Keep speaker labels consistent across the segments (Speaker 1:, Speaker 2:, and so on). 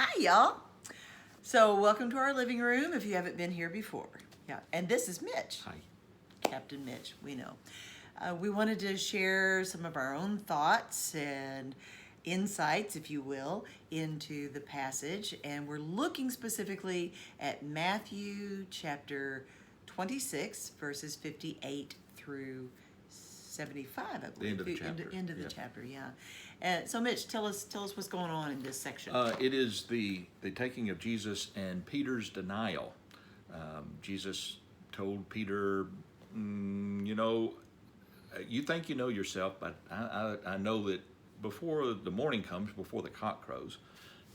Speaker 1: Hi, y'all. So, welcome to our living room if you haven't been here before. Yeah, and this is Mitch.
Speaker 2: Hi.
Speaker 1: Captain Mitch, we know. We wanted to share some of our own thoughts and insights, if you will, into the passage. And we're looking specifically at Matthew chapter 26, verses 58 through 75, I believe.
Speaker 2: The end of the chapter.
Speaker 1: End of the chapter, yeah. So, Mitch, tell us what's going on in this section.
Speaker 2: It is the taking of Jesus and Peter's denial. Jesus told Peter, you think you know yourself, but I know that before the morning comes, before the cock crows,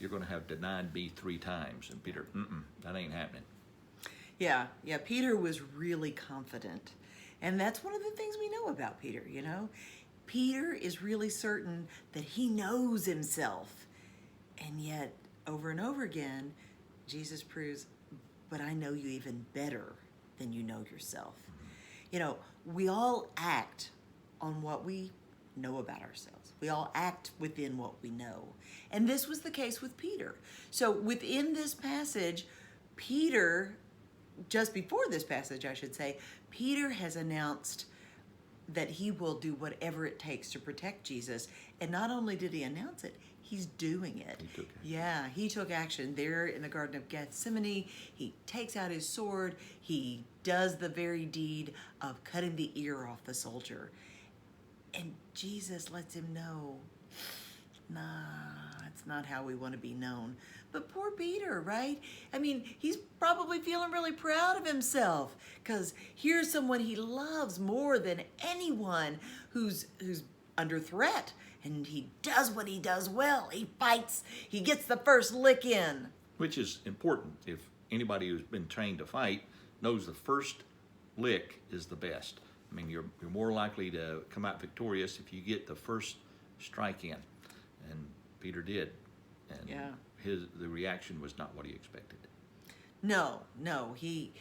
Speaker 2: you're going to have denied me 3 times. And Peter, that ain't happening.
Speaker 1: Yeah, Peter was really confident. And that's one of the things we know about Peter, you know. Peter is really certain that he knows himself. And yet, over and over again, Jesus proves, but I know you even better than you know yourself. You know, we all act on what we know about ourselves. We all act within what we know. And this was the case with Peter. So within this passage, Peter, just before this passage, I should say, Peter has announced that he will do whatever it takes to protect Jesus. And not only did he announce it, he's doing it.
Speaker 2: He took action.
Speaker 1: Yeah, he took action there in the Garden of Gethsemane. He takes out his sword. He does the very deed of cutting the ear off the soldier. And Jesus lets him know, nah, it's not how we want to be known. But poor Peter, right? I mean, he's probably feeling really proud of himself because here's someone he loves more than anyone who's under threat. And he does what he does well. He fights. He gets the first lick in.
Speaker 2: Which is important. If anybody who's been trained to fight knows the first lick is the best. I mean, you're more likely to come out victorious if you get the first strike in. And Peter did. And the reaction was not what he expected.
Speaker 1: No, he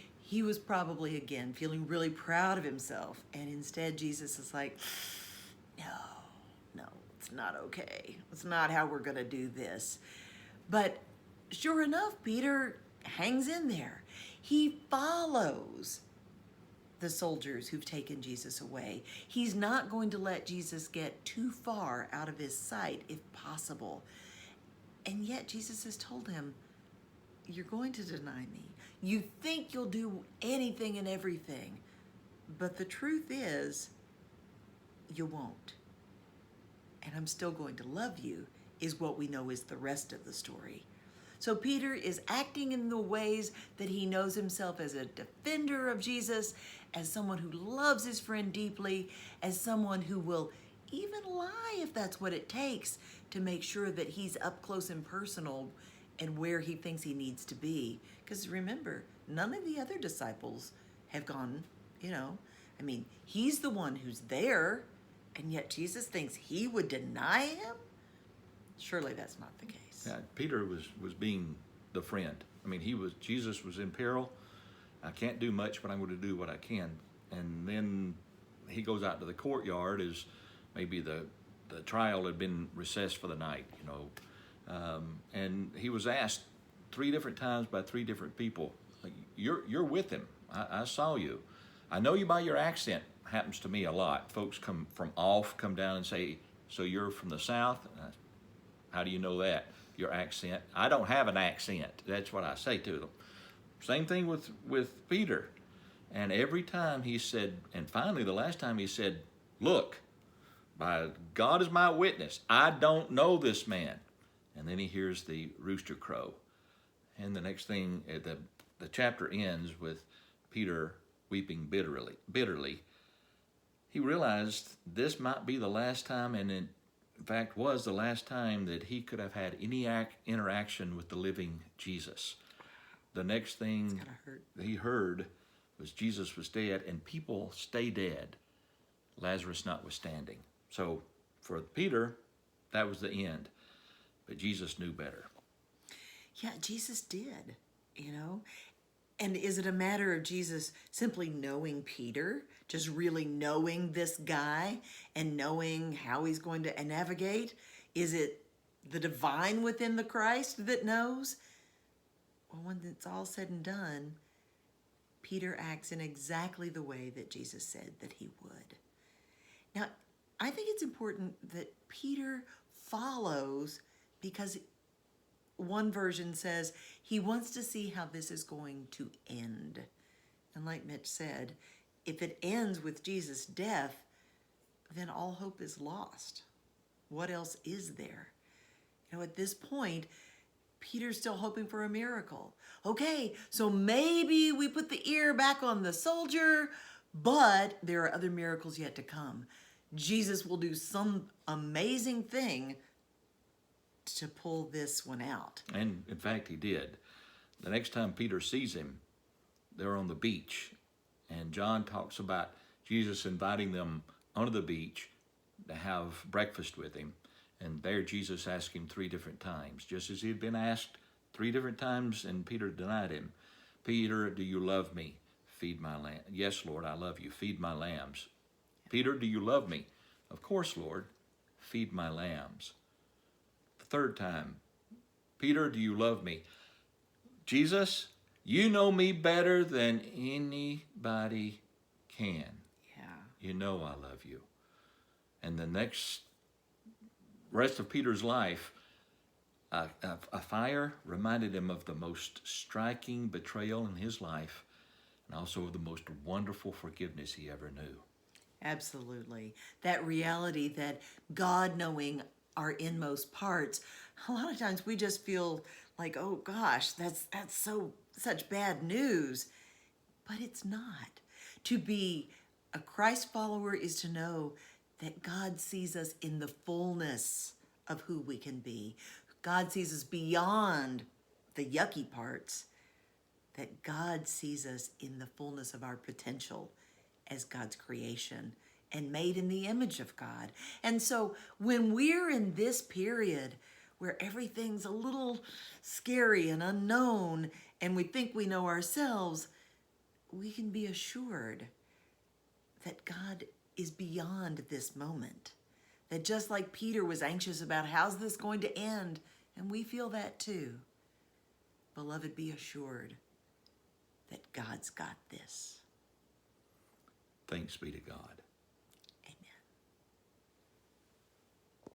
Speaker 1: was probably, again, feeling really proud of himself. And instead, Jesus is like, no, it's not okay. It's not how we're going to do this. But sure enough, Peter hangs in there. He follows the soldiers who've taken Jesus away. He's not going to let Jesus get too far out of his sight if possible. And yet Jesus has told him, you're going to deny me. You think you'll do anything and everything. But the truth is, you won't. And I'm still going to love you, is what we know is the rest of the story. So Peter is acting in the ways that he knows himself as a defender of Jesus, as someone who loves his friend deeply, as someone who will even lie if that's what it takes to make sure that he's up close and personal and where he thinks he needs to be. Because remember, none of the other disciples have gone, I mean, he's the one who's there, and yet Jesus thinks he would deny him? Surely that's not the case.
Speaker 2: Yeah, Peter was being the friend. I mean, Jesus was in peril. I can't do much, but I'm going to do what I can. And then he goes out to the courtyard as maybe the trial had been recessed for the night, and he was asked 3 different times by 3 different people, you're with him. I saw you. I know you by your accent. Happens to me a lot. Folks come down and say, so you're from the South? How do you know that? Your accent. I don't have an accent. That's what I say to them. Same thing with Peter. And every time he said, and finally the last time he said, look, by God is my witness, I don't know this man. And then he hears the rooster crow. And the next thing, the chapter ends with Peter weeping bitterly. He realized this might be the last time, and in fact was the last time, that he could have had any interaction with the living Jesus. The next thing he heard was Jesus was dead, and people stay dead, Lazarus notwithstanding. So for Peter, that was the end. But Jesus knew better.
Speaker 1: Yeah, Jesus did, And is it a matter of Jesus simply knowing Peter, just really knowing this guy and knowing how he's going to navigate? Is it the divine within the Christ that knows? Well, when it's all said and done, Peter acts in exactly the way that Jesus said that he would. Now, I think it's important that Peter follows because one version says he wants to see how this is going to end. And like Mitch said, if it ends with Jesus' death, then all hope is lost. What else is there? At this point, Peter's still hoping for a miracle. Okay, so maybe we put the ear back on the soldier, but there are other miracles yet to come. Jesus will do some amazing thing to pull this one out.
Speaker 2: And in fact, he did. The next time Peter sees him, they're on the beach. And John talks about Jesus inviting them onto the beach to have breakfast with him. And there Jesus asked him 3 different times, just as he had been asked 3 different times, and Peter denied him. Peter, do you love me? Feed my lamb. Yes, Lord, I love you. Feed my lambs. Peter, do you love me? Of course, Lord. Feed my lambs. The 3rd time, Peter, do you love me? Jesus, you know me better than anybody can.
Speaker 1: Yeah.
Speaker 2: You know I love you. And the rest of Peter's life, a fire reminded him of the most striking betrayal in his life and also of the most wonderful forgiveness he ever knew.
Speaker 1: Absolutely. That reality that God knowing our inmost parts, a lot of times we just feel like, oh gosh, that's such bad news. But it's not. To be a Christ follower is to know that God sees us in the fullness of who we can be. God sees us beyond the yucky parts. That God sees us in the fullness of our potential as God's creation and made in the image of God. And so when we're in this period where everything's a little scary and unknown and we think we know ourselves, we can be assured that God is beyond this moment. That just like Peter was anxious about how's this going to end, and we feel that too. Beloved, be assured that God's got this.
Speaker 2: Thanks be to God.